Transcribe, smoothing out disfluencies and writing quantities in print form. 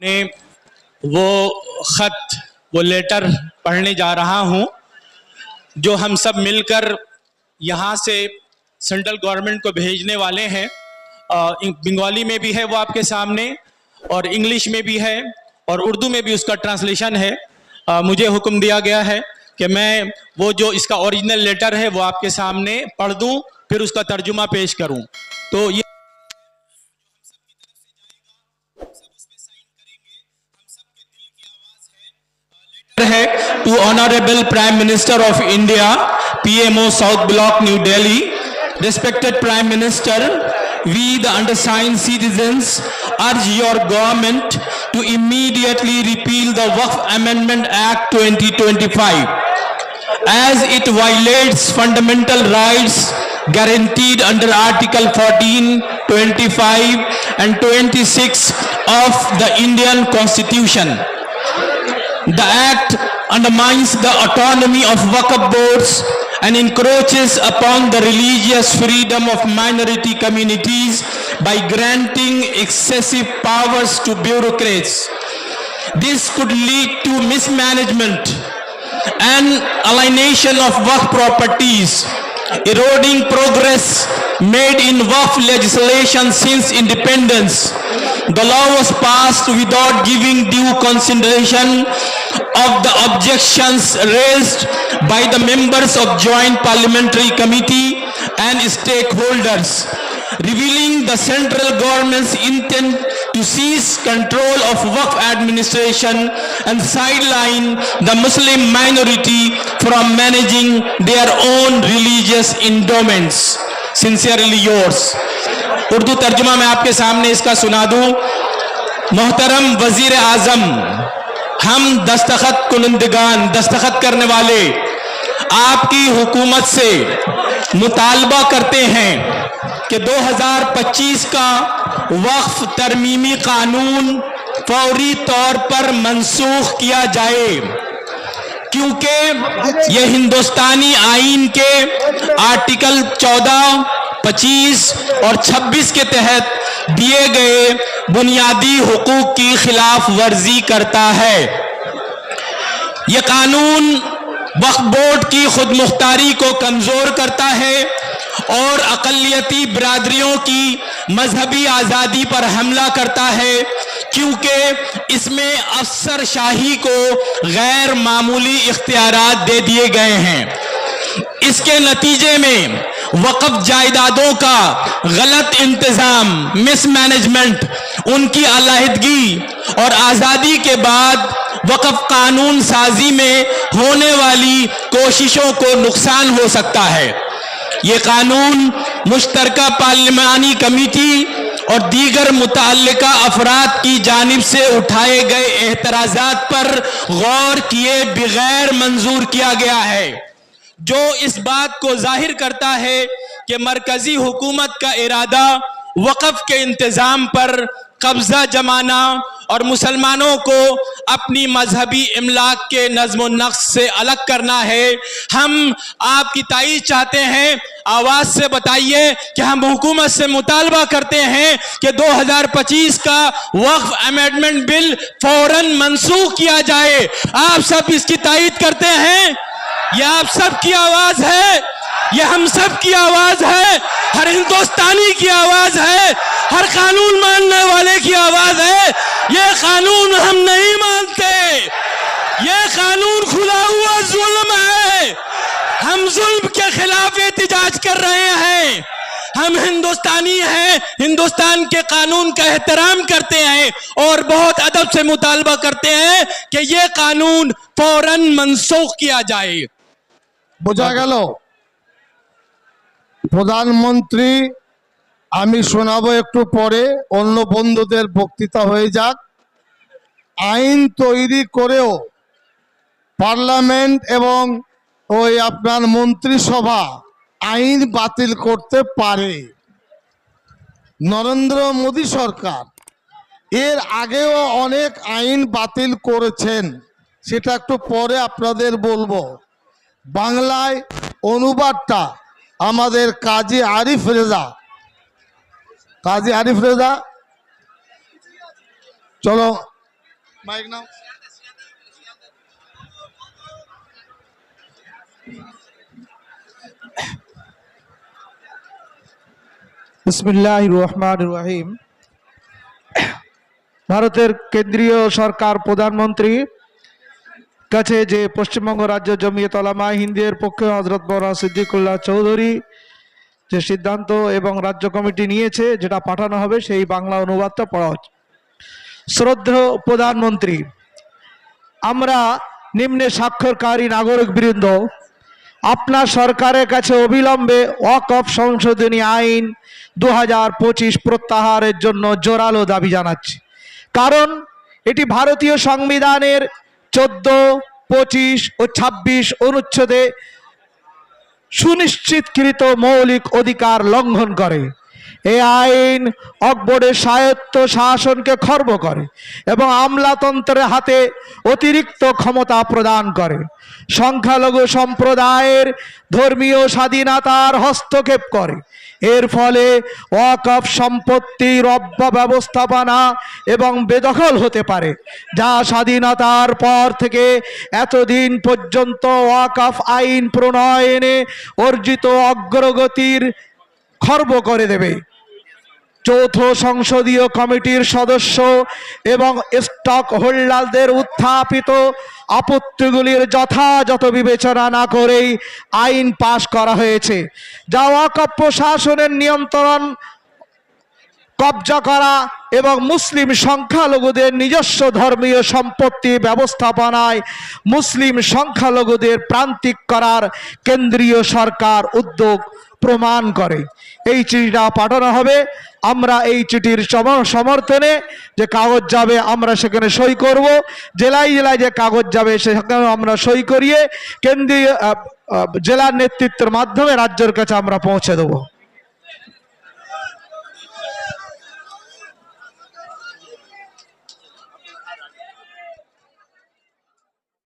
मैं वो खत वो लेटर पढ़ने जा रहा हूं जो हम सब मिलकर यहाँ से सेंट्रल गवर्नमेंट को भेजने वाले हैं। बंगाली में भी है वो आपके सामने, और इंग्लिश में भी है, और उर्दू में भी उसका ट्रांसलेशन है। मुझे हुक्म दिया गया है कि मैं वो जो इसका ओरिजिनल लेटर है वो आपके सामने पढ़ दूं, फिर उसका तर्जुमा पेश करूं। तो ये है to honourable prime minister of India, PMO South Block New Delhi. Respected Prime Minister, we the undersigned citizens urge your government to immediately repeal the Waqf Amendment Act 2025 as it violates fundamental rights guaranteed under Article 14, 25 and 26 of the Indian Constitution. The Act undermines the autonomy of Waqf boards and encroaches upon the religious freedom of minority communities by granting excessive powers to bureaucrats. This could lead to mismanagement and alienation of Waqf properties, eroding progress made in Waqf legislation since independence. The law was passed without giving due consideration of the objections raised by the members of Joint Parliamentary Committee and stakeholders, revealing the central government's intent to seize control of Waqf administration and sideline the Muslim minority from managing their own religious endowments. Sincerely yours. Urdu तर्जुमा मैं आपके सामने इसका सुना दूं। मोहतरम वजीर आजम, हम दस्तखत कुनंदगान, दस्तखत करने वाले आपकी हुकूमत से मुतालबा करते हैं कि 2025 का वक्फ तरमीमी कानून फौरी तौर पर मनसूख किया जाए, क्योंकि यह हिंदुस्तानी आईन के आर्टिकल 14, 25 और 26 के तहत दिए गए बुनियादी हुकूक की खिलाफ वर्जी करता है। यह कानून वक्फ बोर्ड की खुद मुख्तारी को कमजोर करता है और अक़लियती बिरादरियों की मजहबी आज़ादी पर हमला करता है, क्योंकि इसमें अफसरशाही को गैर मामूली इख्तियारात दे दिए गए हैं। इसके नतीजे में वक़्फ़ जायदादों का गलत इंतज़ाम, मिसमैनेजमेंट, उनकी अलहदगी और आज़ादी के बाद वक़्फ़ कानून साजी में होने वाली कोशिशों को नुकसान हो सकता है। ये कानून मुश्तरका पार्लिमानी कमेटी और दीगर मुतअल्लिका अफराद की जानिब से उठाए गए एतराज़ात पर गौर किए बगैर मंजूर किया गया है, जो इस बात को जाहिर करता है कि मरकजी हुकूमत का इरादा वक़्फ़ के इंतज़ाम पर कब्ज़ा जमाना और मुसलमानों को अपनी मजहबी इमलाक के नज़्म नक्श से अलग करना है। हम आपकी ताईद चाहते हैं, आवाज़ से बताइए कि हम हुकूमत से मुतालबा करते हैं कि 2025 का वक्फ अमेंडमेंट बिल फौरन मनसूख किया जाए। आप सब इसकी ताईद करते हैं? यह आप सब की आवाज़ है, यह हम सब की आवाज़ है, हर हिंदुस्तानी की आवाज़ है, हर कानून मानने वाले की आवाज़ है। यह कानून हम नहीं मानते, यह कानून खुला हुआ जुल्म है। हम जुल्म के खिलाफ एहतिजाज कर रहे हैं। हम हिंदुस्तानी हैं, हिंदुस्तान के कानून का एहतराम करते हैं और बहुत अदब से मुतालबा करते हैं कि यह कानून फौरन मनसूख किया जाए। বোঝা গেল। প্রধানমন্ত্রী আমি শোনাবো একটু পরে, অন্য বন্ধুদের বক্তৃতা হয়ে যাক। আইন তৈরি করেও পার্লামেন্ট এবং ওই আপনার মন্ত্রিসভা আইন বাতিল করতে পারে। নরেন্দ্র মোদী সরকার এর আগেও অনেক আইন বাতিল করেছেন, সেটা একটু পরে আপনাদের বলবো। বাংলায় অনুবাদটা আমাদের কাজী আরিফ রেজা, চলো মাইক নাও। বিসমিল্লাহির রহমানির রহিম। ভারতের কেন্দ্রীয় সরকার প্রধানমন্ত্রী কাছে যে পশ্চিমবঙ্গ রাজ্য জমিয়ত ওলামা হিন্দের পক্ষে হযরত মাওলানা সিদ্দিকুল্লাহ চৌধুরী যে সিদ্ধান্ত এবং রাজ্য কমিটি নিয়েছে যেটা পাঠানো হবে সেই বাংলা অনুবাদটা পড়া হচ্ছে। শ্রদ্ধেয় প্রধানমন্ত্রী, আমরা নিম্নে স্বাক্ষরকারী নাগরিকবৃন্দ আপনার সরকারের কাছে অবিলম্বে ওয়াকফ সংশোধনী আইন 2025 প্রত্যাহারের জন্য জোরালো দাবি জানাচ্ছি। কারণ এটি ভারতীয় সংবিধানের 14, 25 ও 26 অনুচ্ছেদে সুনিশ্চিতকৃত মৌলিক অধিকার লঙ্ঘন করে। এই আইন অকবরের স্বায়ত্ত শাসনকে খর্ব করে এবং আমলাতন্ত্রের হাতে অতিরিক্ত ক্ষমতা প্রদান করে। সংখ্যালঘু সম্প্রদায়ের ধর্মীয় স্বাধীনতার হস্তক্ষেপ করে। এর ফলে ওয়াকফ সম্পত্তির অব্যবস্থাপনা এবং বেদখল হতে পারে, যা স্বাধীনতার পর থেকে এতদিন পর্যন্ত ওয়াকফ আইন প্রণয়নে অর্জিত অগ্রগতির খর্ব করে দেবে। চৌথ সংসদীয় কমিটির সদস্য এবং স্টক হোল্ডারদের উত্থাপিত আপত্তিগুলির যথাযথ বিবেচনা না করেই আইন পাশ করা হয়েছে, যা ওয়াকফ প্রশাসনের নিয়ন্ত্রণ কবজা করা এবং মুসলিম সংখ্যালঘুদের নিজস্ব ধর্মীয় সম্পত্তি ব্যবস্থাপনায় মুসলিম সংখ্যালঘুদের প্রান্তিক করার কেন্দ্রীয় সরকার উদ্যোগ প্রমাণ করে। এই চিঠিটা পাঠানো হবে। আমরা এই চিঠির সমর্থনে যে কাগজ যাবে আমরা সেখানে সই করব। জেলায় জেলায় যে কাগজ যাবে সেখানে আমরা সই করিয়ে কেন্দ্রীয় জেলার নেতৃত্বের মাধ্যমে রাজ্যের কাছে আমরা পৌঁছে দেবো।